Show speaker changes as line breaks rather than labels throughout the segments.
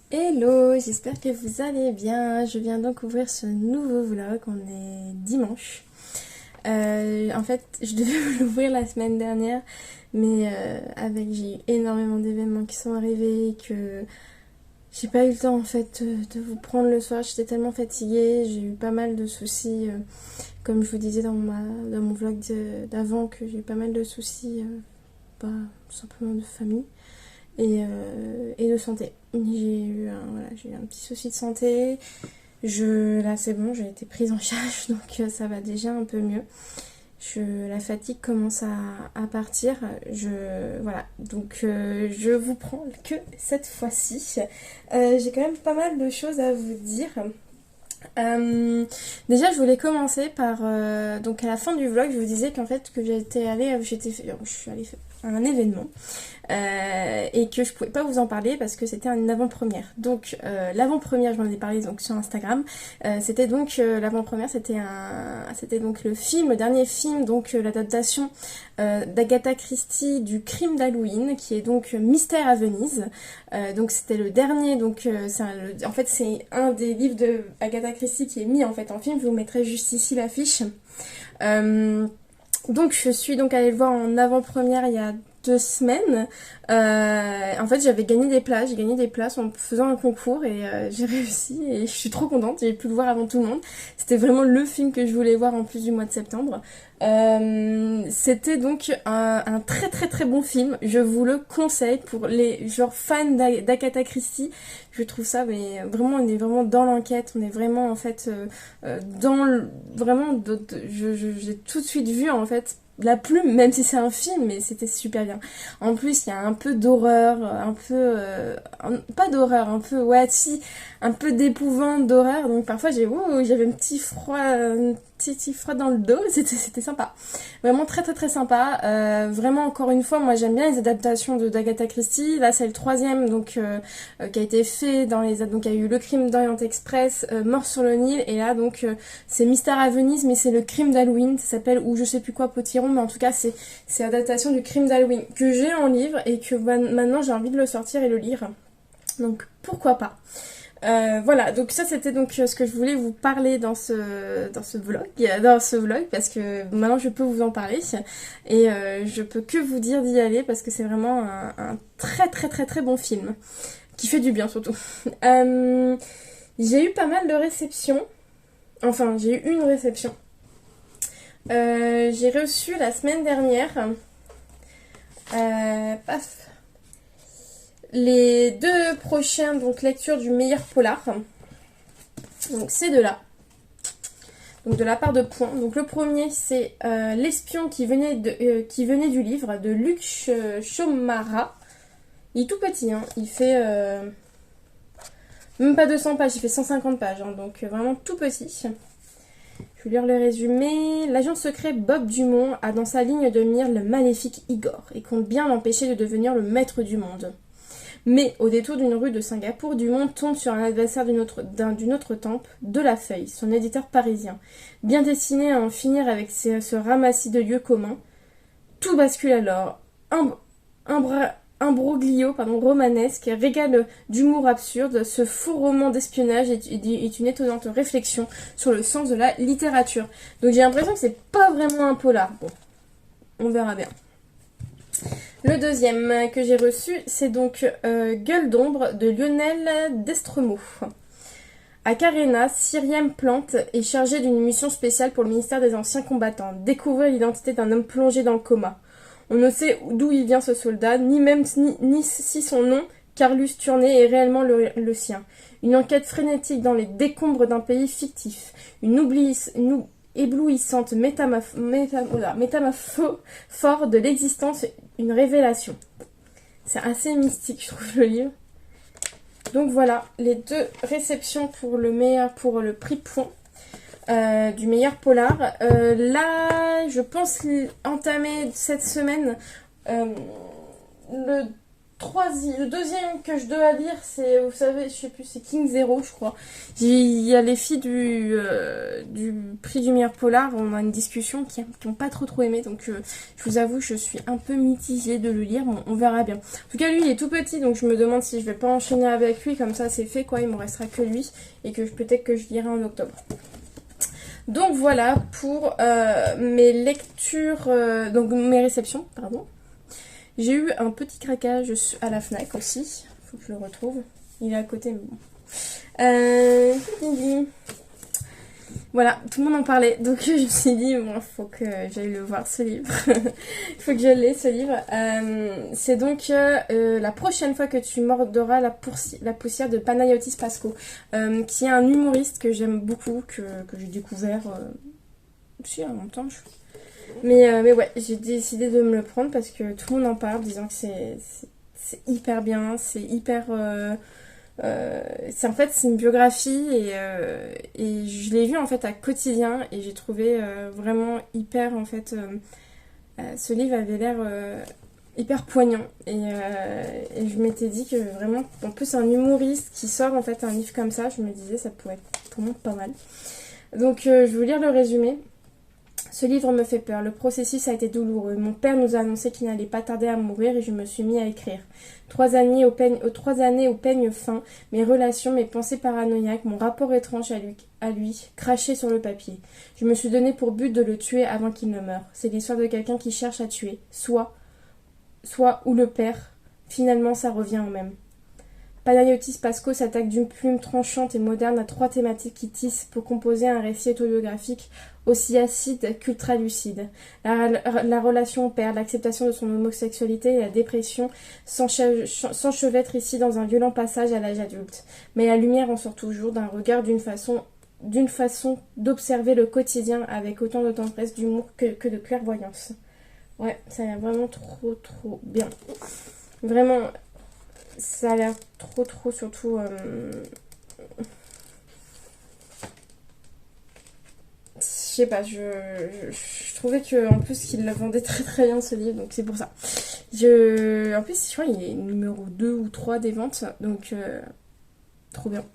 Hello, j'espère que vous allez bien. Je viens donc ouvrir ce nouveau vlog, on est dimanche. En fait, je devais vous l'ouvrir la semaine dernière, mais j'ai eu énormément d'événements qui sont arrivés que j'ai pas eu le temps en fait de vous prendre le soir. J'étais tellement fatiguée, j'ai eu pas mal de soucis, comme je vous disais dans mon vlog d'avant, que j'ai eu pas mal de soucis, tout simplement de famille et de santé. J'ai eu un petit souci de santé. Là c'est bon, j'ai été prise en charge, donc ça va déjà un peu mieux. La fatigue commence à partir. Donc je vous prends que cette fois-ci. J'ai quand même pas mal de choses à vous dire. Déjà je voulais commencer par donc à la fin du vlog je vous disais qu'en fait que je suis allée à un événement et que je pouvais pas vous en parler parce que c'était une avant-première. Donc l'avant-première, je m'en ai parlé donc sur Instagram. C'était donc l'avant-première, c'était donc le dernier film, donc l'adaptation d'Agatha Christie du crime d'Halloween, qui est donc Mystère à Venise. Donc c'était le dernier, donc en fait c'est un des livres de Agatha Christie qui est mis en fait en film. Je vous mettrai juste ici l'affiche. Donc je suis donc allée le voir en avant-première il y a 2 semaines. En fait j'ai gagné des places en faisant un concours et j'ai réussi et je suis trop contente, j'ai pu le voir avant tout le monde. C'était vraiment le film que je voulais voir en plus du mois de septembre. C'était donc un très très très bon film, je vous le conseille pour les fans d'Agatha Christie. Je trouve ça, mais vraiment on est vraiment dans l'enquête, on est vraiment en fait j'ai tout de suite vu en fait la plume, même si c'est un film, mais c'était super bien. En plus, il y a un peu d'horreur, pas d'horreur, un peu d'épouvante d'horreur. Donc parfois j'avais un petit froid dans le dos. C'était sympa. Vraiment très très très sympa. Vraiment encore une fois, moi j'aime bien les adaptations d'Agatha Christie. Là c'est le 3e donc qui a été fait donc il y a eu Le Crime d'Orient Express, Mort sur le Nil, et là donc c'est Mystère à Venise, mais c'est le crime d'Halloween, ça s'appelle, ou je sais plus quoi, Potiron, mais en tout cas c'est l'adaptation du crime d'Halloween que j'ai en livre et que maintenant j'ai envie de le sortir et le lire. Donc pourquoi pas. Voilà, donc ça c'était donc ce que je voulais vous parler dans ce vlog, parce que maintenant je peux vous en parler et je peux que vous dire d'y aller parce que c'est vraiment un très très très très bon film qui fait du bien surtout. J'ai eu pas mal de réceptions, enfin j'ai eu une réception. J'ai reçu la semaine dernière les 2 prochaines donc lectures du meilleur polar. Donc c'est de là. Donc de la part de Point. Donc le premier c'est L'espion qui venait du livre de Luc Chomara. Il est tout petit, hein. Il fait même pas 200 pages, il fait 150 pages, hein. Donc vraiment tout petit. Je vais lire le résumé. L'agent secret Bob Dumont a dans sa ligne de mire le maléfique Igor et compte bien l'empêcher de devenir le maître du monde. Mais au détour d'une rue de Singapour, Dumont tombe sur un adversaire d'une autre tempe, De La Feuille, son éditeur parisien, bien destiné à en finir avec ce ramassis de lieux communs. Tout bascule alors. Imbroglio romanesque, régal d'humour absurde, ce faux roman d'espionnage est une étonnante réflexion sur le sens de la littérature. Donc j'ai l'impression que c'est pas vraiment un polar. Bon, on verra bien. Le deuxième que j'ai reçu, c'est donc Gueule d'ombre de Lionel Destremaux. À Carena, Cyrième Plante est chargée d'une mission spéciale pour le ministère des Anciens Combattants, découvrir l'identité d'un homme plongé dans le coma. On ne sait d'où il vient ce soldat, ni si son nom, Carlus Turné, est réellement le sien. Une enquête frénétique dans les décombres d'un pays fictif. Une éblouissante métamorphose de l'existence, une révélation. C'est assez mystique, je trouve, le livre. Donc voilà, les 2 réceptions pour le prix Point. Du meilleur polar. Là, je pense entamer cette semaine le le deuxième que je dois lire, c'est, vous savez, je sais plus, c'est King Zero, je crois. Il y a les filles du prix du meilleur polar, on a une discussion qui n'ont pas trop aimé, donc je vous avoue, je suis un peu mitigée de le lire, bon, on verra bien. En tout cas, lui, il est tout petit, donc je me demande si je vais pas enchaîner avec lui, comme ça c'est fait, quoi, il me restera que lui, et que peut-être que je lirai en octobre. Donc voilà pour mes lectures, donc mes réceptions, pardon. J'ai eu un petit craquage à la Fnac aussi. Faut que je le retrouve. Il est à côté, mais bon. Voilà, tout le monde en parlait. Donc je me suis dit, bon, faut que j'aille le voir ce livre. Il faut que je l'ai ce livre. C'est donc la prochaine fois que tu mordras la poussière de Panayotis Pasco, qui est un humoriste que j'aime beaucoup, que j'ai découvert aussi il y a longtemps. Mais ouais, j'ai décidé de me le prendre parce que tout le monde en parle, disant que c'est hyper bien, c'est hyper... c'est en fait c'est une biographie et je l'ai vu en fait à Quotidien et j'ai trouvé vraiment hyper en fait ce livre avait l'air hyper poignant et je m'étais dit que vraiment en plus un humoriste qui sort en fait un livre comme ça, je me disais ça pourrait être vraiment pas mal. Donc je vais vous lire le résumé. Ce livre me fait peur, le processus a été douloureux. Mon père nous a annoncé qu'il n'allait pas tarder à mourir et je me suis mis à écrire. 3 années au peigne fin, mes relations, mes pensées paranoïaques, mon rapport étrange à lui, craché sur le papier. Je me suis donné pour but de le tuer avant qu'il ne meure. C'est l'histoire de quelqu'un qui cherche à tuer, soit ou le père. Finalement, ça revient au même. Panayotis Pasco s'attaque d'une plume tranchante et moderne à 3 thématiques qui tissent pour composer un récit autobiographique aussi acide qu'ultra lucide. La relation au père, l'acceptation de son homosexualité et la dépression s'enchevêtrent ici dans un violent passage à l'âge adulte. Mais la lumière en sort toujours d'un regard d'une façon d'observer le quotidien avec autant de tendresse, d'humour que de clairvoyance. Ouais, ça a l'air vraiment trop bien. Vraiment... Ça a l'air trop, surtout... Je sais pas, je trouvais que en plus qu'il la vendait très bien ce livre, donc c'est pour ça. En plus, je crois qu'il est numéro 2 ou 3 des ventes, donc trop bien.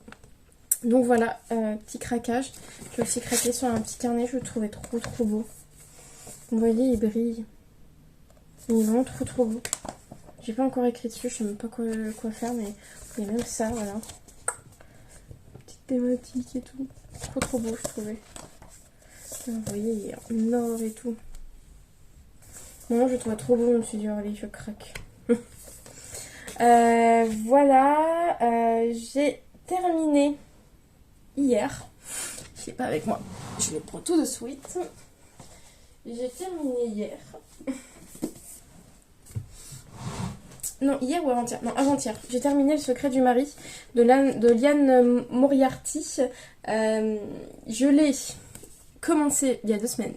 Donc voilà, petit craquage. J'ai aussi craqué sur un petit carnet, je le trouvais trop beau. Vous voyez, il brille. Il est vraiment trop beau. J'ai pas encore écrit dessus, je sais même pas quoi faire, mais il y a même ça, voilà. Petite thématique et tout. Trop beau, je trouvais. Vous voyez, il est en or et tout. Moi, je le trouvais trop beau, je me suis dit, oh, allez, je craque. Voilà, j'ai terminé hier. Je l'ai pas avec moi, je les prends tout de suite. J'ai terminé hier. Non, hier ou avant-hier. Non, avant-hier. J'ai terminé Le secret du mari de Liane Moriarty. Je l'ai commencé il y a 2 semaines.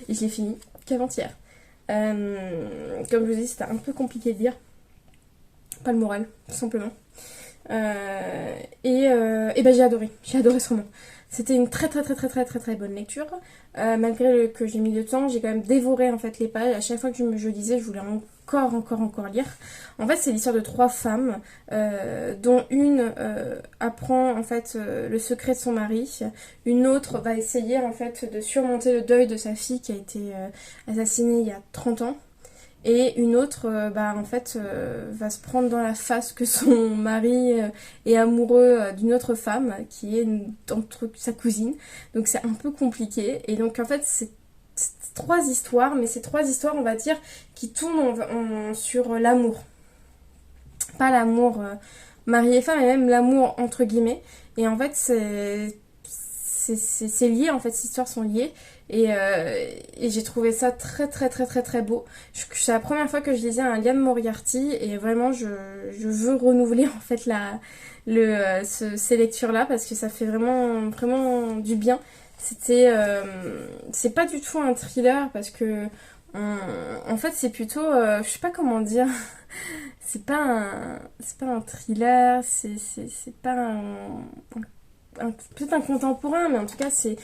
Et je l'ai fini qu'avant-hier. Comme je vous dis, c'était un peu compliqué de lire. Pas le moral, tout simplement. Et ben j'ai adoré. J'ai adoré ce roman. C'était une très bonne lecture. Malgré que j'ai mis du temps, j'ai quand même dévoré en fait les pages. À chaque fois que je lisais, je voulais encore lire. En fait, c'est l'histoire de 3 femmes, dont une apprend en fait le secret de son mari. Une autre va essayer en fait de surmonter le deuil de sa fille qui a été assassinée il y a 30 ans. Et une autre, en fait, va se prendre dans la face que son mari est amoureux d'une autre femme qui est entre sa cousine. Donc c'est un peu compliqué. Et donc en fait, c'est 3 histoires, mais ces 3 histoires, on va dire, qui tournent sur l'amour. Pas l'amour mari et femme, mais même l'amour entre guillemets. Et en fait, c'est lié, en fait, ces histoires sont liées. Et j'ai trouvé ça très beau. C'est la première fois que je lisais un Liane Moriarty et vraiment je veux renouveler en fait ces lectures là parce que ça fait vraiment du bien. C'est pas du tout un thriller parce que en fait c'est plutôt je sais pas comment dire. c'est pas un thriller, c'est pas peut-être un contemporain, mais en tout cas c'est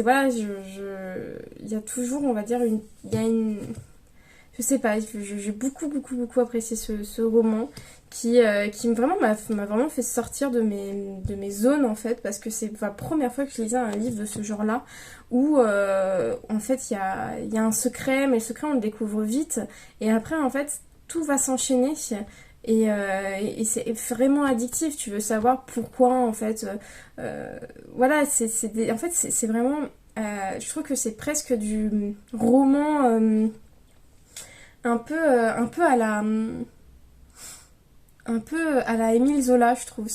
voilà, il y a toujours, on va dire, je je sais pas, j'ai beaucoup apprécié ce roman qui vraiment m'a vraiment fait sortir de mes zones en fait, parce que c'est la première fois que je lisais un livre de ce genre-là où en fait il y a un secret, mais le secret on le découvre vite et après en fait tout va s'enchaîner. Et c'est vraiment addictif, tu veux savoir pourquoi en fait. Voilà, en fait c'est vraiment. Je trouve que c'est presque du roman un peu à la. Un peu à la Émile Zola, je trouve.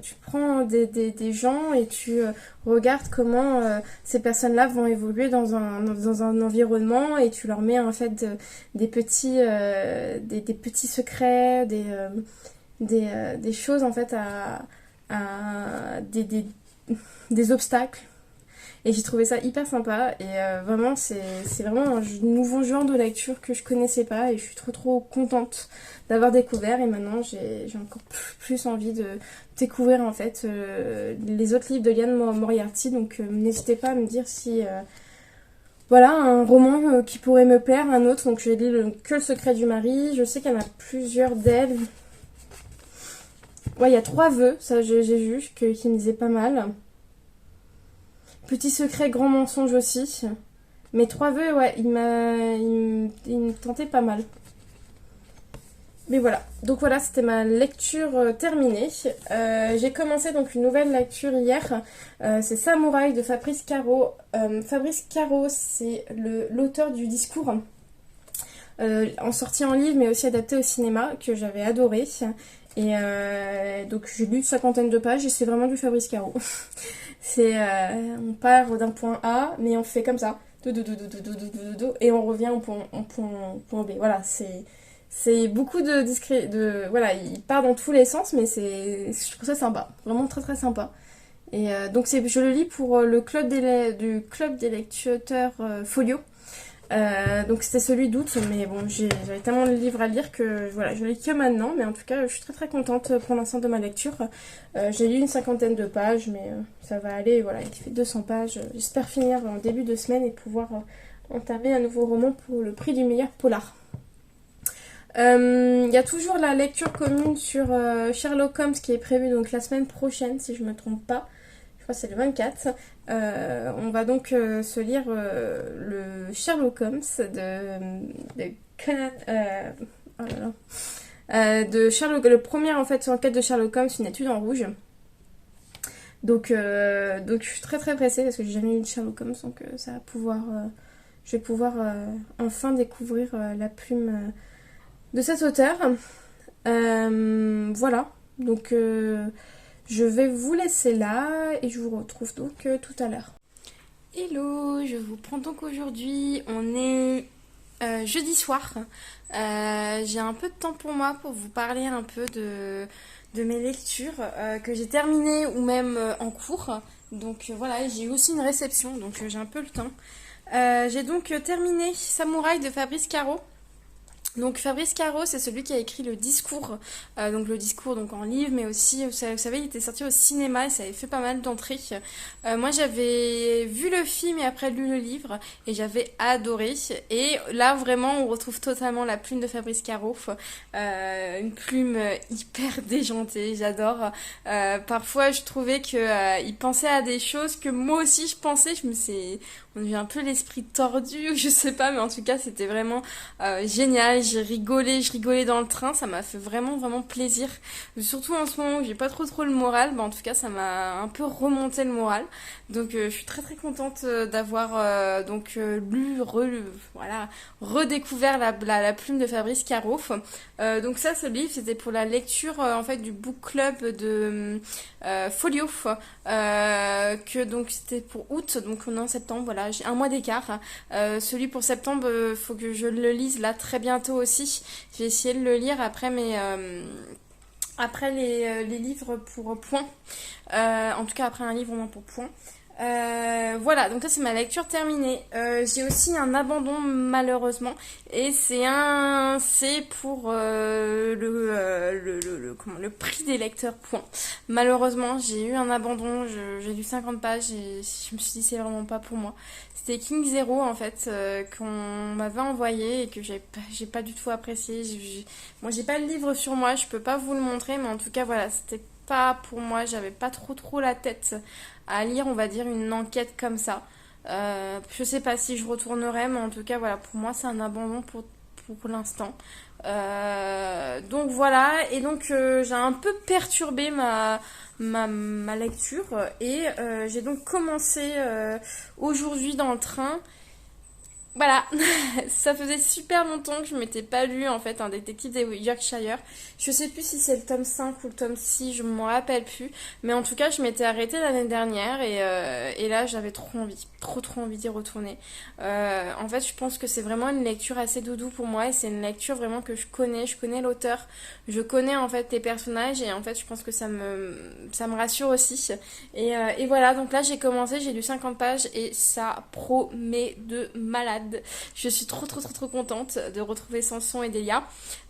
Tu prends des gens et tu regardes comment ces personnes-là vont évoluer dans un environnement et tu leur mets en fait des petits secrets, des choses en fait des obstacles. Et j'ai trouvé ça hyper sympa et vraiment c'est vraiment un nouveau genre de lecture que je connaissais pas et je suis trop contente d'avoir découvert et maintenant j'ai encore plus envie de découvrir en fait les autres livres de Liane Moriarty, donc n'hésitez pas à me dire si voilà un roman qui pourrait me plaire, un autre. Donc j'ai lu Que le secret du mari, je sais qu'il y en a plusieurs d'elles. Ouais, il y a 3 vœux, ça j'ai vu qui me disaient pas mal. Petit secret, grand mensonge aussi. Mais 3 vœux, ouais, il me tentait pas mal. Mais voilà, donc voilà, c'était ma lecture terminée. J'ai commencé donc une nouvelle lecture hier. C'est Samouraï de Fabrice Caro. Fabrice Caro, c'est l'auteur du Discours. En sortie en livre, mais aussi adapté au cinéma, que j'avais adoré. Et donc j'ai lu une 50aine de pages et c'est vraiment du Fabrice Caro. On part d'un point A, mais on fait comme ça, et on revient au point B. Voilà, c'est beaucoup voilà, il part dans tous les sens, mais je trouve ça sympa, vraiment très sympa. Et donc je le lis pour le club du club des lecteurs Folio. Donc c'était celui d'août, mais bon, j'avais tellement de livres à lire que voilà, je lis que maintenant, mais en tout cas je suis très contente pour l'instant de ma lecture. J'ai lu une 50aine de pages, mais ça va aller, voilà, il fait 200 pages. J'espère finir en début de semaine et pouvoir entamer un nouveau roman pour le prix du meilleur polar. Il y a toujours la lecture commune sur Sherlock Holmes qui est prévue donc la semaine prochaine, si je me trompe pas. Je crois que c'est le 24. On va donc se lire le Sherlock Holmes de Conan. Oh là là. De Sherlock, le premier en fait enquête de Sherlock Holmes, une étude en rouge. Donc je suis très pressée parce que j'ai jamais lu de Sherlock Holmes, donc ça va pouvoir, je vais pouvoir enfin découvrir la plume de cet auteur. Voilà, donc je vais vous laisser là et je vous retrouve donc tout à l'heure. Hello, je vous prends donc aujourd'hui, on est jeudi soir. J'ai un peu de temps pour moi pour vous parler un peu de mes lectures que j'ai terminées ou même en cours. Donc voilà, j'ai eu aussi une réception, donc j'ai un peu le temps. J'ai donc terminé Samouraï de Fabrice Caro. Donc Fabrice Caro, c'est celui qui a écrit le Discours, donc le Discours donc en livre, mais aussi, vous savez, il était sorti au cinéma et ça avait fait pas mal d'entrées. Moi, j'avais vu le film et après lu le livre et j'avais adoré. Et là, vraiment, on retrouve totalement la plume de Fabrice Caro, une plume hyper déjantée, j'adore. Parfois, je trouvais que il pensait à des choses que moi aussi je pensais. On a eu un peu l'esprit tordu, je sais pas, mais en tout cas, c'était vraiment génial. Je rigolais dans le train, ça m'a fait vraiment plaisir. Surtout en ce moment où j'ai pas trop le moral, en tout cas, ça m'a un peu remonté le moral. Donc, je suis très contente d'avoir voilà, redécouvert la plume de Fabrice Caro. Donc ça, ce livre, c'était pour la lecture en fait du book club de Folio, que donc c'était pour août, donc on est en septembre, voilà, j'ai un mois d'écart. Celui pour septembre, faut que je le lise là très bientôt aussi. J'ai essayé de le lire après après les livres pour Point. En tout cas après un livre au moins pour Point. Voilà, donc ça c'est ma lecture terminée. J'ai aussi un abandon malheureusement et c'est pour le prix des lecteurs point. Malheureusement j'ai eu un abandon, j'ai lu 50 pages et je me suis dit c'est vraiment pas pour moi. C'était King Zero en fait qu'on m'avait envoyé et que j'ai pas du tout apprécié. Moi j'ai pas le livre sur moi, je peux pas vous le montrer mais en tout cas voilà c'était pas pour moi, j'avais pas trop la tête à lire, on va dire, une enquête comme ça. Je sais pas si je retournerai, mais en tout cas, voilà, pour moi, c'est un abandon pour l'instant. Donc voilà, et donc j'ai un peu perturbé ma lecture, et j'ai donc commencé aujourd'hui dans le train. Voilà, ça faisait super longtemps que je m'étais pas lu en fait un détective des Yorkshire. Je sais plus si c'est le tome 5 ou le tome 6, je m'en rappelle plus. Mais en tout cas, je m'étais arrêtée l'année dernière et là j'avais trop envie, trop envie d'y retourner. En fait, je pense que c'est vraiment une lecture assez doudou pour moi et c'est une lecture vraiment que je connais l'auteur, je connais en fait les personnages et en fait je pense que ça me rassure aussi. Et voilà, donc là j'ai commencé, j'ai lu 50 pages et ça promet de malade. Je suis trop contente de retrouver Samson et Delia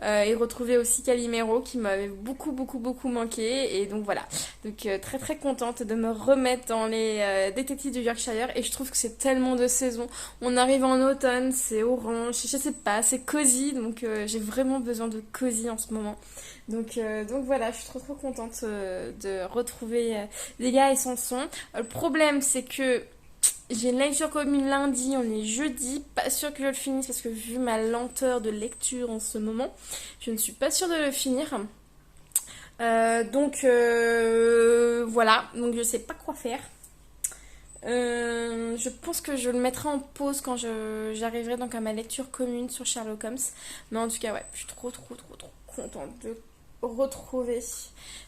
et retrouver aussi Calimero qui m'avait beaucoup manqué et donc voilà. Donc très contente de me remettre dans les détectives du Yorkshire et je trouve que c'est tellement de saisons. On arrive en automne, c'est orange, je sais pas, c'est cosy donc j'ai vraiment besoin de cosy en ce moment. Donc voilà, je suis trop contente de retrouver Delia et Samson. Le problème c'est que j'ai une lecture commune lundi, on est jeudi, pas sûr que je le finisse parce que vu ma lenteur de lecture en ce moment, je ne suis pas sûre de le finir. Voilà, donc je sais pas quoi faire. Je pense que je le mettrai en pause quand j'arriverai donc à ma lecture commune sur Sherlock Holmes. Mais en tout cas, ouais, je suis trop contente de retrouver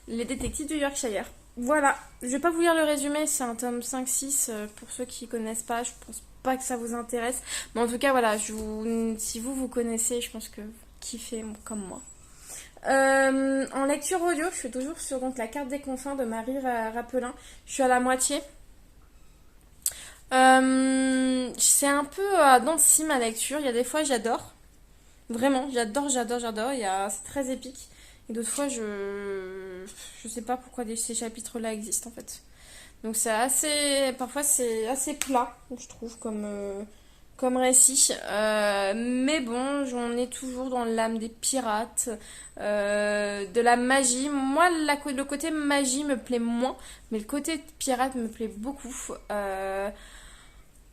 les détectives du Yorkshire. Voilà, je vais pas vous lire le résumé, c'est un tome 5-6 pour ceux qui connaissent pas, je pense pas que ça vous intéresse. Mais en tout cas, voilà, si vous connaissez, je pense que vous kiffez comme moi. En lecture audio, je suis toujours sur donc, la carte des confins de Marie Rapelin. Je suis à la moitié. C'est un peu à dents de scie ma lecture. Il y a des fois j'adore. Vraiment, j'adore. C'est très épique. Et d'autres fois je sais pas pourquoi ces chapitres-là existent en fait. Donc parfois c'est assez plat, je trouve, comme récit. Mais bon, j'en ai toujours dans l'âme des pirates, de la magie. Moi, le côté magie me plaît moins, mais le côté pirate me plaît beaucoup.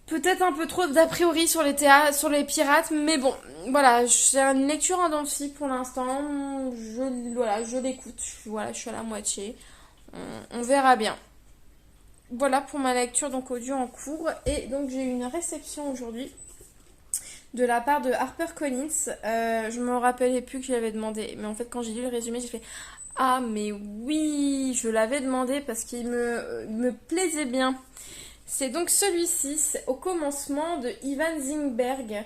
Peut-être un peu trop d'a priori sur les pirates, mais bon, voilà, c'est une lecture en dents de scie pour l'instant. Je l'écoute, voilà, je suis à la moitié. On verra bien. Voilà pour ma lecture donc audio en cours. Et donc j'ai eu une réception aujourd'hui de la part de HarperCollins. Je me rappelais plus que je l'avais demandé, mais en fait quand j'ai lu le résumé, j'ai fait ah mais oui, je l'avais demandé parce qu'il me plaisait bien. C'est donc celui-ci, c'est au commencement de Ivan Zingberg.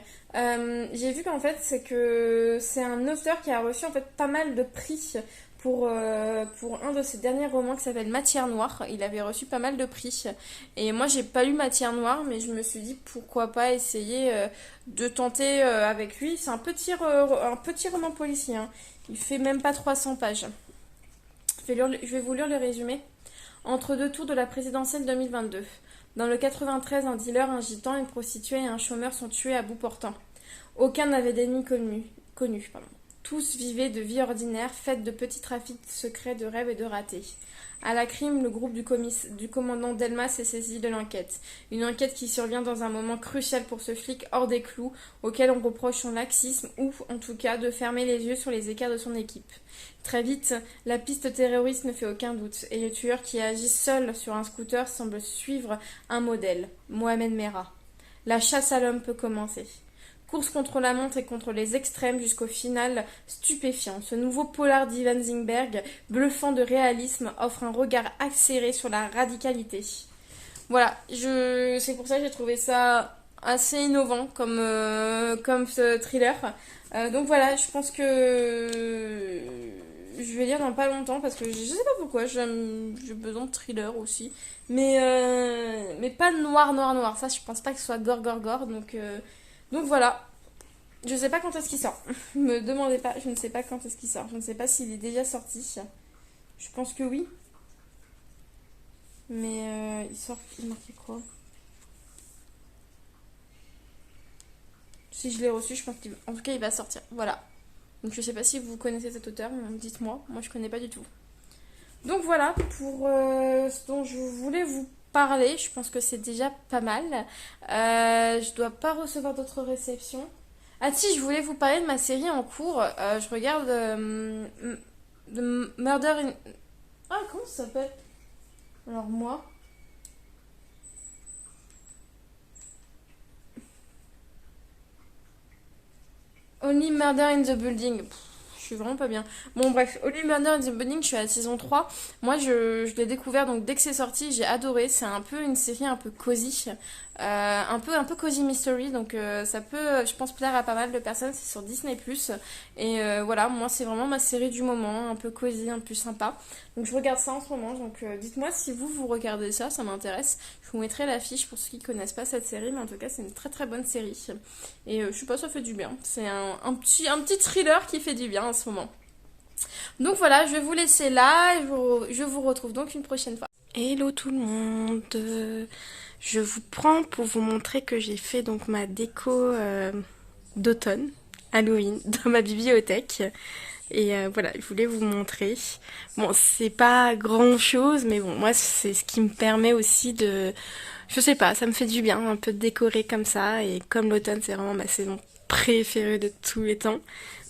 J'ai vu qu'en fait c'est un auteur qui a reçu en fait pas mal de prix pour un de ses derniers romans qui s'appelle Matière Noire. Il avait reçu pas mal de prix. Et moi j'ai pas lu Matière Noire, mais je me suis dit pourquoi pas essayer de tenter avec lui. C'est un petit roman policier, hein. Il fait même pas 300 pages. Je vais vous lire le résumé. Entre deux tours de la présidentielle 2022. Dans le 93, un dealer, un gitan, une prostituée et un chômeur sont tués à bout portant. Aucun n'avait d'ennemis connus. Tous vivaient de vie ordinaire, faite de petits trafics secrets, de rêves et de ratés. À la crime, le groupe du commandant Delmas s'est saisi de l'enquête. Une enquête qui survient dans un moment crucial pour ce flic hors des clous, auquel on reproche son laxisme ou, en tout cas, de fermer les yeux sur les écarts de son équipe. Très vite, la piste terroriste ne fait aucun doute, et le tueur qui agit seul sur un scooter semble suivre un modèle, Mohamed Merah. La chasse à l'homme peut commencer. Course contre la montre et contre les extrêmes jusqu'au final stupéfiant. Ce nouveau polar d'Ivan Zingberg, bluffant de réalisme, offre un regard accéléré sur la radicalité. Voilà, c'est pour ça que j'ai trouvé ça assez innovant comme ce thriller. Donc voilà, je pense que je vais lire dans pas longtemps parce que je sais pas pourquoi, j'ai besoin de thriller aussi. Mais pas noir, noir, noir. Ça, je pense pas que ce soit gore, gore, gore. Donc voilà. Je sais pas quand est-ce qu'il sort. Me demandez pas, je ne sais pas quand est-ce qu'il sort. Je ne sais pas s'il est déjà sorti. Je pense que oui. Mais il sort, il marquait quoi? Si je l'ai reçu, je pense qu'en tout cas, il va sortir. Voilà. Donc je sais pas si vous connaissez cet auteur, dites-moi. Moi, je connais pas du tout. Donc voilà pour ce dont je voulais vous parler. Je pense que c'est déjà pas mal. Je dois pas recevoir d'autres réceptions. Ah si, je voulais vous parler de ma série en cours. Je regarde The Murder in... Ah, comment ça s'appelle? Alors moi... Only Murder in the Building. Pff, je suis vraiment pas bien. Bon, bref, Only Murder in the Building, je suis à la saison 3. Moi, je l'ai découvert, donc dès que c'est sorti, j'ai adoré. C'est un peu une série un peu cosy. Un peu cosy mystery. Donc, ça peut, je pense, plaire à pas mal de personnes. C'est sur Disney+. Et voilà, moi, c'est vraiment ma série du moment. Un peu cosy, un peu sympa. Donc, je regarde ça en ce moment. Donc, dites-moi si vous regardez ça. Ça m'intéresse. Je vous mettrai l'affiche pour ceux qui connaissent pas cette série. Mais en tout cas, c'est une très très bonne série. Et je sais pas, ça fait du bien. C'est un petit thriller qui fait du bien en ce moment. Donc voilà, je vais vous laisser là. Et je vous retrouve donc une prochaine fois. Hello tout le monde. Je vous prends pour vous montrer que j'ai fait donc ma déco d'automne, Halloween, dans ma bibliothèque. Et voilà, je voulais vous montrer. Bon, c'est pas grand chose, mais bon, moi, c'est ce qui me permet aussi de... Je sais pas, ça me fait du bien un peu de décorer comme ça. Et comme l'automne, c'est vraiment ma saison préférée de tous les temps.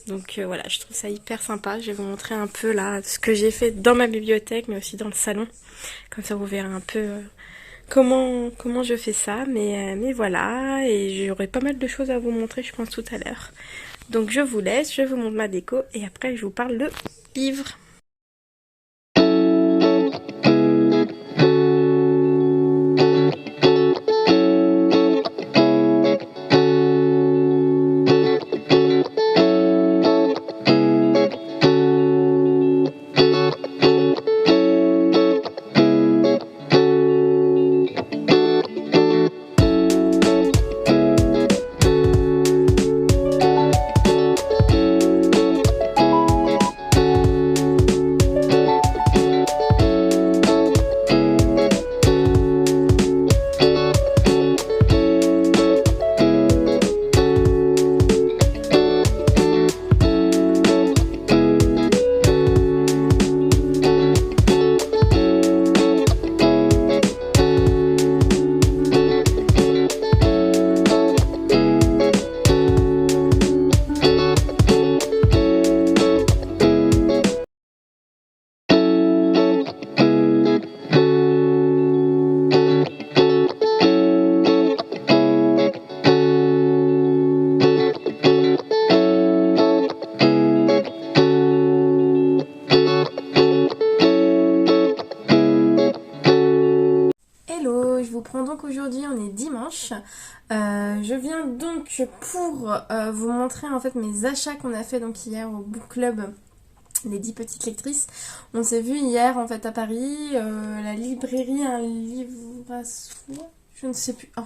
Donc voilà, je trouve ça hyper sympa. Je vais vous montrer un peu là ce que j'ai fait dans ma bibliothèque, mais aussi dans le salon. Comme ça, vous verrez un peu comment je fais ça. Mais voilà, et j'aurai pas mal de choses à vous montrer, je pense, tout à l'heure. Donc je vous laisse, je vous montre ma déco et après je vous parle de livres. Hello, je vous prends donc aujourd'hui, on est dimanche. Je viens donc pour vous montrer en fait mes achats qu'on a fait donc hier au book club des 10 petites lectrices. On s'est vu hier en fait à Paris, la librairie Un Livre à Soi, je ne sais plus. Oh.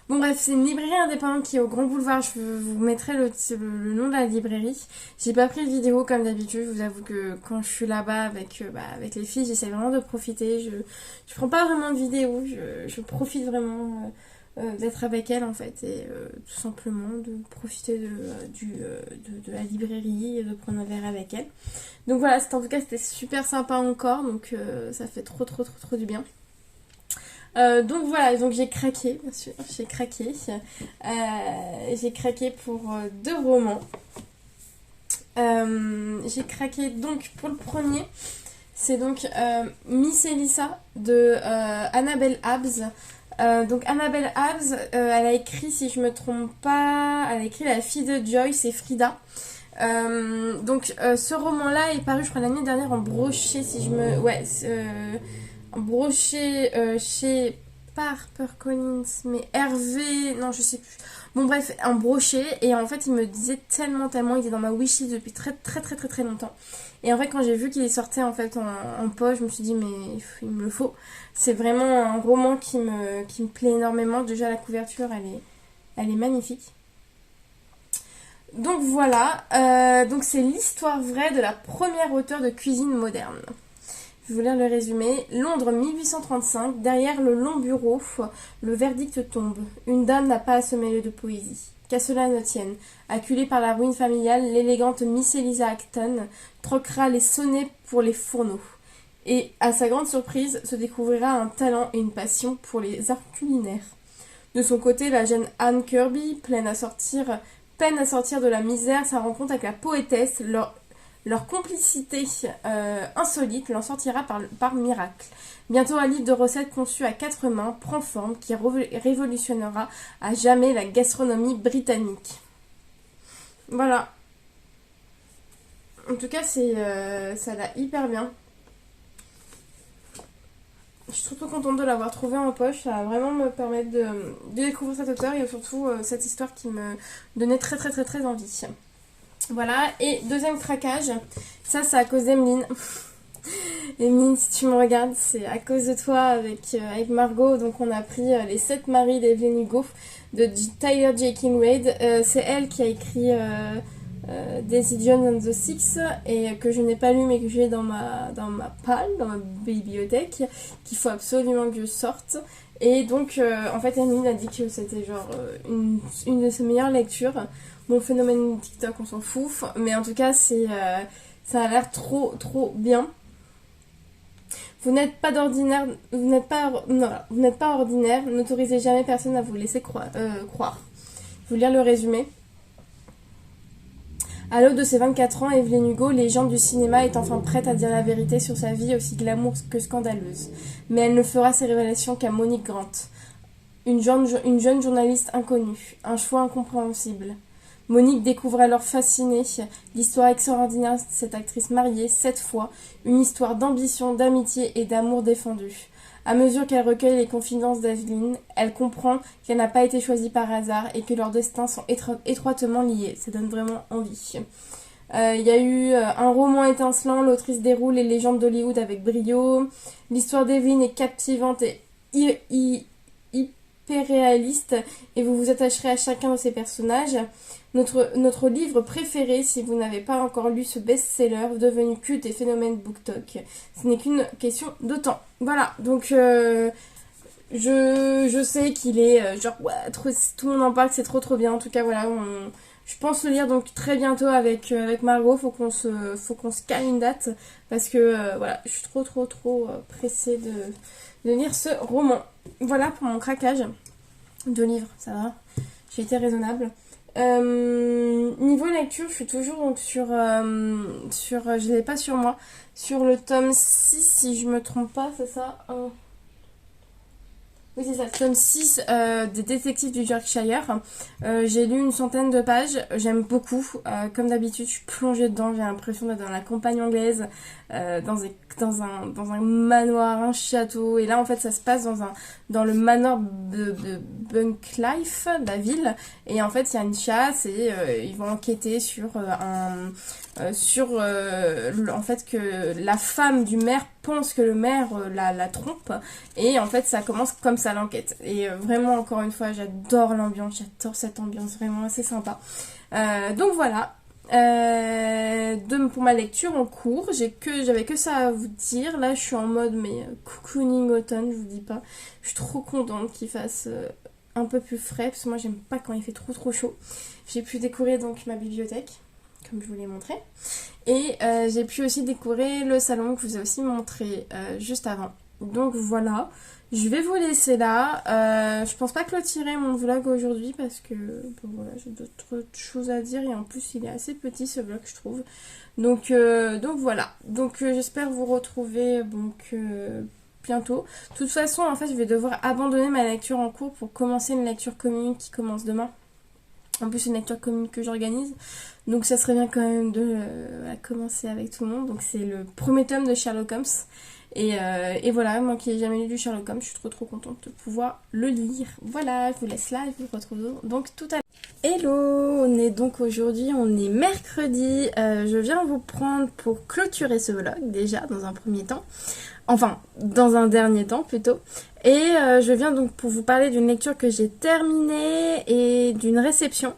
Bon bref, c'est une librairie indépendante qui est au Grand Boulevard, je vous mettrai le nom de la librairie. J'ai pas pris de vidéo comme d'habitude, je vous avoue que quand je suis là-bas avec les filles, j'essaie vraiment de profiter. Je prends pas vraiment de vidéo, je profite vraiment d'être avec elles en fait et tout simplement de profiter de la librairie et de prendre un verre avec elles. Donc voilà, en tout cas c'était super sympa encore, donc ça fait trop trop trop trop du bien. Donc voilà, donc j'ai craqué, bien sûr, j'ai craqué. J'ai craqué pour 2 romans. J'ai craqué donc pour le premier, c'est donc Miss Elissa de Annabelle Abbs. Donc Annabelle Abbs, elle a écrit, si je me trompe pas, elle a écrit La fille de Joyce et Frida. Donc ce roman-là est paru, je crois, l'année dernière en brochet, si je me... Ouais, brochet chez pas HarperCollins mais Hervé, non je sais plus, Bon bref, un brochet, et en fait il me disait tellement, il était dans ma wishlist depuis très longtemps. Et en fait quand j'ai vu qu'il sortait en fait en poche, je me suis dit mais il me le faut. C'est vraiment un roman qui me plaît énormément. Déjà la couverture elle est magnifique. Donc voilà, donc c'est l'histoire vraie de la première auteure de cuisine moderne. Je vais vous lire le résumé. Londres 1835, derrière le long bureau, le verdict tombe. Une dame n'a pas à se mêler de poésie. Qu'à cela ne tienne, acculée par la ruine familiale, l'élégante Miss Eliza Acton troquera les sonnets pour les fourneaux. Et, à sa grande surprise, se découvrira un talent et une passion pour les arts culinaires. De son côté, la jeune Anne Kirby, peine à sortir de la misère sa rencontre avec la poétesse, leur complicité insolite l'en sortira par miracle. Bientôt un livre de recettes conçu à 4 mains prend forme qui révolutionnera à jamais la gastronomie britannique. Voilà. En tout cas, ça va hyper bien. Je suis trop contente de l'avoir trouvé en poche. Ça va vraiment me permettre de découvrir cet auteur et surtout cette histoire qui me donnait très envie. Voilà, et deuxième craquage, ça c'est à cause d'Emeline. Emeline, si tu me regardes, c'est à cause de toi avec Margot. Donc on a pris Les 7 maris d'Evelyn Hugo de Tyler J. Kinraid. C'est elle qui a écrit Daisy Jones and the Six et que je n'ai pas lu mais que j'ai dans ma palle, dans ma bibliothèque, qu'il faut absolument que je sorte. Et donc en fait Emeline a dit que c'était genre une de ses meilleures lectures. Bon, phénomène TikTok, on s'en fout. Mais en tout cas, ça a l'air trop bien. Vous n'êtes pas d'ordinaire. Vous n'êtes pas ordinaire. N'autorisez jamais personne à vous laisser croire. Je vais vous lire le résumé. À l'aube de ses 24 ans, Evelyn Hugo, légende du cinéma, est enfin prête à dire la vérité sur sa vie aussi glamour que scandaleuse. Mais elle ne fera ses révélations qu'à Monique Grant, une jeune journaliste inconnue. Un choix incompréhensible. Monique découvre alors fascinée l'histoire extraordinaire de cette actrice mariée 7 fois, une histoire d'ambition, d'amitié et d'amour défendu. À mesure qu'elle recueille les confidences d'Evelyn, elle comprend qu'elle n'a pas été choisie par hasard et que leurs destins sont étroitement liés. Ça donne vraiment envie. Il y a eu un roman étincelant, l'autrice déroule les légendes d'Hollywood avec brio. L'histoire d'Evelyn est captivante et hyper réaliste et vous vous attacherez à chacun de ses personnages. Notre livre préféré, si vous n'avez pas encore lu ce best-seller devenu culte et phénomène BookTok, ce n'est qu'une question de temps. Voilà, donc je sais qu'il est genre ouais, tout le monde en parle, c'est trop bien. En tout cas voilà, je pense le lire donc très bientôt avec Margot. Faut qu'on se cale une date parce que voilà, je suis trop pressée de lire ce roman. Voilà pour mon craquage de livres, ça va. J'ai été raisonnable. Niveau lecture, je suis toujours donc je l'ai pas sur moi, sur le tome 6 si je me trompe pas, c'est ça Oui, c'est ça, tome 6 des détectives du Yorkshire. J'ai lu une centaine de pages, j'aime beaucoup. Comme d'habitude, je suis plongée dedans, j'ai l'impression d'être dans la campagne anglaise, dans un manoir, un château. Et là, en fait, ça se passe dans le manoir de Bunklife, la ville. Et en fait, il y a une chasse et ils vont enquêter sur en fait que la femme du maire pense que le maire la trompe et en fait ça commence comme ça l'enquête et vraiment encore une fois j'adore l'ambiance, j'adore cette ambiance vraiment assez sympa. Donc voilà, pour ma lecture en cours, j'avais que ça à vous dire. Là je suis en mode mais cocooning automne, je vous dis pas, je suis trop contente qu'il fasse un peu plus frais parce que moi j'aime pas quand il fait trop chaud. J'ai pu découvrir donc ma bibliothèque comme je vous l'ai montré. Et j'ai pu aussi découvrir le salon que je vous ai aussi montré juste avant. Donc voilà, je vais vous laisser là. Je pense pas clôturer mon vlog aujourd'hui parce que bon, voilà, j'ai d'autres choses à dire et en plus il est assez petit ce vlog je trouve. Donc voilà, donc j'espère vous retrouver bientôt. De toute façon en fait je vais devoir abandonner ma lecture en cours pour commencer une lecture commune qui commence demain. En plus, c'est une lecture commune que j'organise. Donc, ça serait bien quand même de commencer avec tout le monde. Donc, c'est le premier tome de Sherlock Holmes. Et voilà, moi qui n'ai jamais lu du Sherlock Holmes, je suis trop contente de pouvoir le lire. Voilà, je vous laisse là et je vous retrouve donc tout à l'heure. Hello, on est donc aujourd'hui, on est mercredi. Je viens vous prendre pour clôturer ce vlog déjà dans un premier temps. Enfin, dans un dernier temps plutôt. Et je viens donc pour vous parler d'une lecture que j'ai terminée et d'une réception.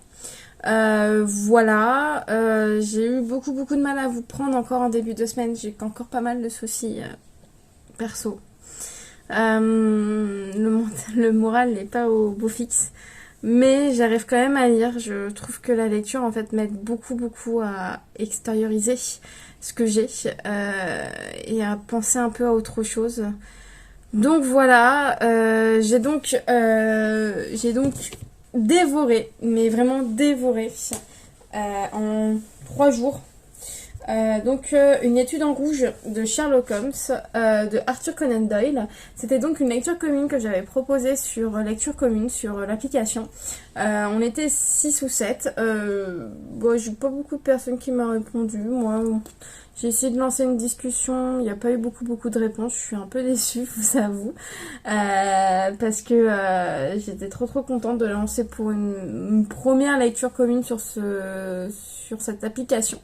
Voilà, j'ai eu beaucoup de mal à vous prendre encore en début de semaine. J'ai encore pas mal de soucis perso. Le moral n'est pas au beau fixe. Mais j'arrive quand même à lire. Je trouve que la lecture en fait m'aide beaucoup à extérioriser ce que j'ai et à penser un peu à autre chose. Donc voilà, j'ai donc dévoré, mais vraiment dévoré en 3 jours. Une étude en rouge de Sherlock Holmes de Arthur Conan Doyle. C'était donc une lecture commune que j'avais proposée sur lecture commune sur l'application. On était 6 ou 7. Bon, j'ai pas beaucoup de personnes qui m'ont répondu. Moi, j'ai essayé de lancer une discussion. Il n'y a pas eu beaucoup de réponses. Je suis un peu déçue, je vous avoue. Parce que j'étais trop contente de lancer pour une première lecture commune sur cette application.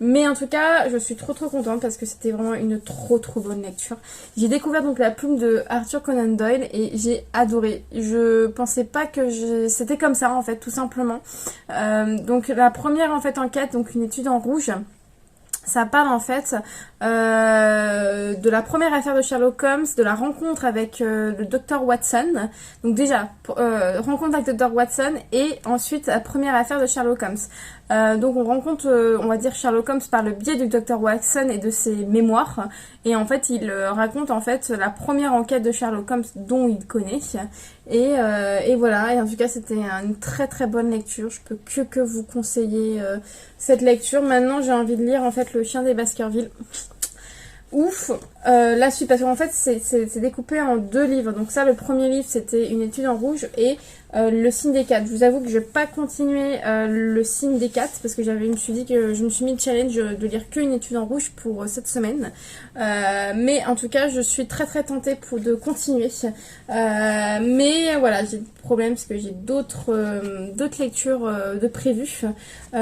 Mais en tout cas, je suis trop contente parce que c'était vraiment une trop bonne lecture. J'ai découvert donc la plume de Arthur Conan Doyle et j'ai adoré. Je pensais pas que c'était comme ça en fait, tout simplement. Donc la première en fait enquête, donc une étude en rouge. Ça parle en fait de la première affaire de Sherlock Holmes, de la rencontre avec le docteur Watson. Donc déjà, rencontre avec le docteur Watson et ensuite la première affaire de Sherlock Holmes. Donc on rencontre, on va dire Sherlock Holmes par le biais du docteur Watson et de ses mémoires. Et en fait, il raconte en fait la première enquête de Sherlock Holmes dont il connaît. Et voilà, et en tout cas c'était une très bonne lecture. Je peux que vous conseiller cette lecture. Maintenant j'ai envie de lire en fait Le Chien des Baskerville. Ouf, la suite, parce qu'en fait c'est découpé en 2 livres. Donc ça, le premier livre c'était une étude en rouge et le signe des 4. Je vous avoue que je vais pas continuer le signe des 4 parce que je me suis dit que je me suis mis le challenge de lire qu'une étude en rouge pour cette semaine. Mais en tout cas je suis très tentée de continuer. Mais voilà, j'ai des problèmes parce que j'ai d'autres lectures de prévues.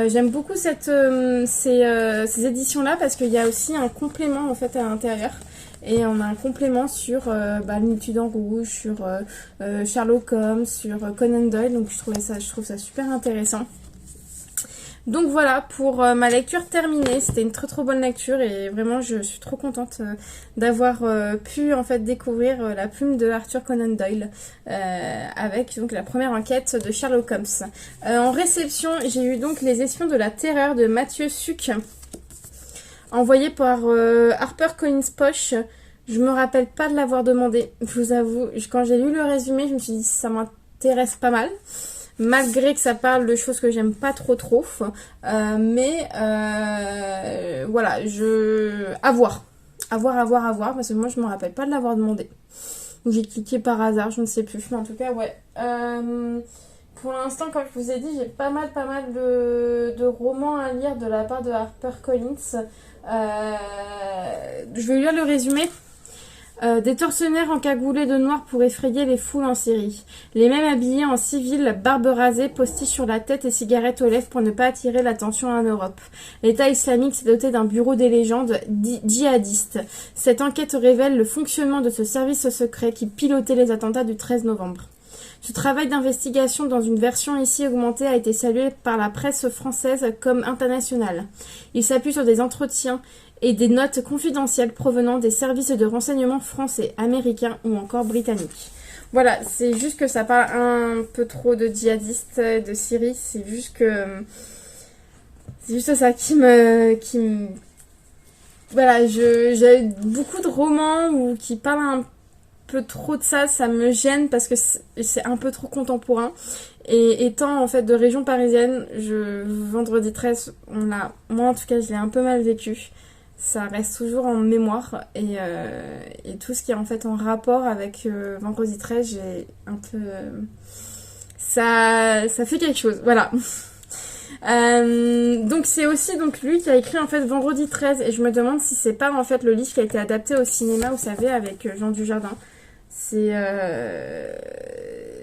J'aime beaucoup ces éditions là parce qu'il y a aussi un complément en fait à l'intérieur. Et on a un complément sur une étude en rouge, sur Sherlock Holmes, sur Conan Doyle. Donc je trouve ça super intéressant. Donc voilà pour ma lecture terminée. C'était une très bonne lecture et vraiment je suis trop contente d'avoir pu en fait découvrir la plume de Arthur Conan Doyle avec donc la première enquête de Sherlock Holmes. En réception, j'ai eu donc Les Espions de la Terreur de Mathieu Sucre, envoyé par HarperCollins Poche. Je me rappelle pas de l'avoir demandé, je vous avoue. Quand j'ai lu le résumé, je me suis dit ça m'intéresse pas mal. Malgré que ça parle de choses que j'aime pas trop. Mais voilà, à voir, parce que moi je me rappelle pas de l'avoir demandé. Ou j'ai cliqué par hasard, je ne sais plus. Mais en tout cas, ouais. Pour l'instant, comme je vous ai dit, j'ai pas mal de romans à lire de la part de HarperCollins. Je vais lire le résumé. Des tortionnaires encagoulés de noir pour effrayer les foules en Syrie. Les mêmes habillés en civil, barbe rasée, postiches sur la tête et cigarettes aux lèvres pour ne pas attirer l'attention en Europe. L'État islamique s'est doté d'un bureau des légendes djihadistes. Cette enquête révèle le fonctionnement de ce service secret qui pilotait les attentats du 13 novembre. Ce travail d'investigation dans une version ici augmentée a été salué par la presse française comme internationale. Il s'appuie sur des entretiens et des notes confidentielles provenant des services de renseignement français, américains ou encore britanniques. Voilà, c'est juste que ça parle un peu trop de djihadistes de Syrie, c'est juste ça qui me... Voilà, j'ai beaucoup de romans qui parlent un peu trop de ça, ça me gêne parce que c'est un peu trop contemporain. Et étant en fait de région parisienne, vendredi 13, moi en tout cas je l'ai un peu mal vécu. Ça reste toujours en mémoire et tout ce qui est en fait en rapport avec vendredi 13, j'ai un peu... ça fait quelque chose, voilà. Donc c'est aussi donc lui qui a écrit en fait Vendredi 13 et je me demande si c'est pas en fait le livre qui a été adapté au cinéma, vous savez, avec Jean Dujardin. C'est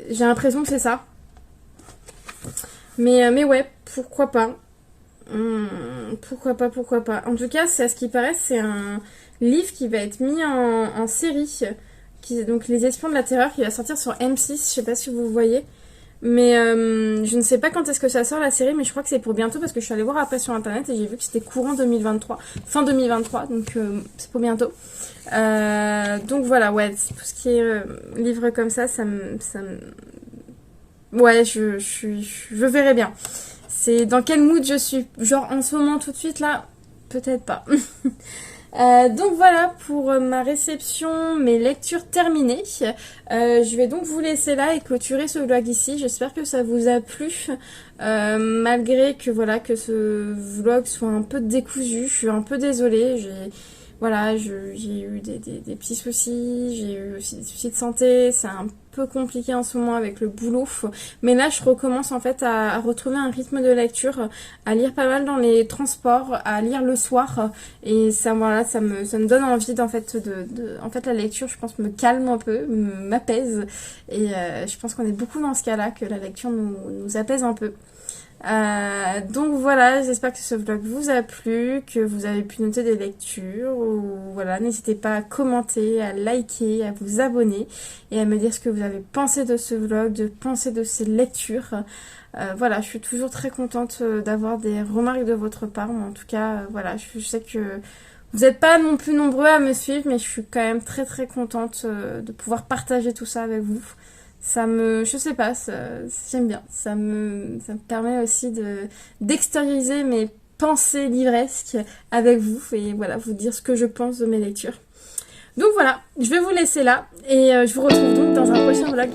j'ai l'impression que c'est ça. Mais ouais, pourquoi pas. Pourquoi pas. En tout cas, c'est à ce qui paraît, c'est un livre qui va être mis en série. Donc Les Espions de la Terreur, qui va sortir sur M6, je sais pas si vous voyez. Mais je ne sais pas quand est-ce que ça sort la série, mais je crois que c'est pour bientôt parce que je suis allée voir après sur internet et j'ai vu que c'était courant 2023, fin 2023, donc c'est pour bientôt. Donc voilà, ouais, tout ce qui est livre comme ça ouais, je verrai bien. C'est dans quel mood je suis. Genre en ce moment tout de suite là, peut-être pas. Donc voilà pour ma réception, mes lectures terminées. Je vais donc vous laisser là et clôturer ce vlog ici. J'espère que ça vous a plu. Malgré que voilà que ce vlog soit un peu décousu, je suis un peu désolée. J'ai eu des petits soucis, j'ai eu aussi des soucis de santé, c'est un peu compliqué en ce moment avec le boulot, mais là je recommence en fait à retrouver un rythme de lecture, à lire pas mal dans les transports, à lire le soir, et ça voilà, ça me donne envie en fait en fait la lecture je pense me calme un peu, m'apaise, et je pense qu'on est beaucoup dans ce cas-là, que la lecture nous apaise un peu. Donc voilà, j'espère que ce vlog vous a plu, que vous avez pu noter des lectures, ou voilà, n'hésitez pas à commenter, à liker, à vous abonner et à me dire ce que vous avez pensé de ce vlog, de penser de ces lectures. Voilà, je suis toujours très contente d'avoir des remarques de votre part, mais en tout cas, voilà, je sais que vous n'êtes pas non plus nombreux à me suivre, mais je suis quand même très très contente de pouvoir partager tout ça avec vous. Je sais pas, j'aime bien. Ça me permet aussi d'extérioriser mes pensées livresques avec vous et voilà, vous dire ce que je pense de mes lectures. Donc voilà, je vais vous laisser là et je vous retrouve donc dans un prochain vlog.